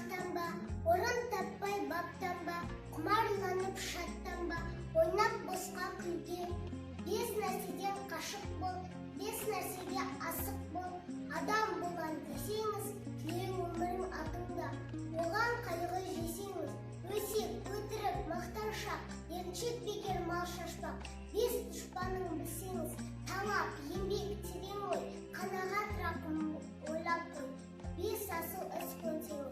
мақтанба, орын таппай баптанба, құмарланып шаттанба, ойнап босқа күлге. Бес нәрседен қашық бол, бес нәрсеге асық бол. Адам болан десеңіз, тілең өмірің атыңда. Оған қайғы жесеңіз, өсек, өтірік, мақтаншақ, еріншек бекер мал шашпақ. Бес дұшпаның білсеңіз, талап, еңбек, терең ой, қанағат рақым ойлап қой. Бес асыл іс көнсеңіз.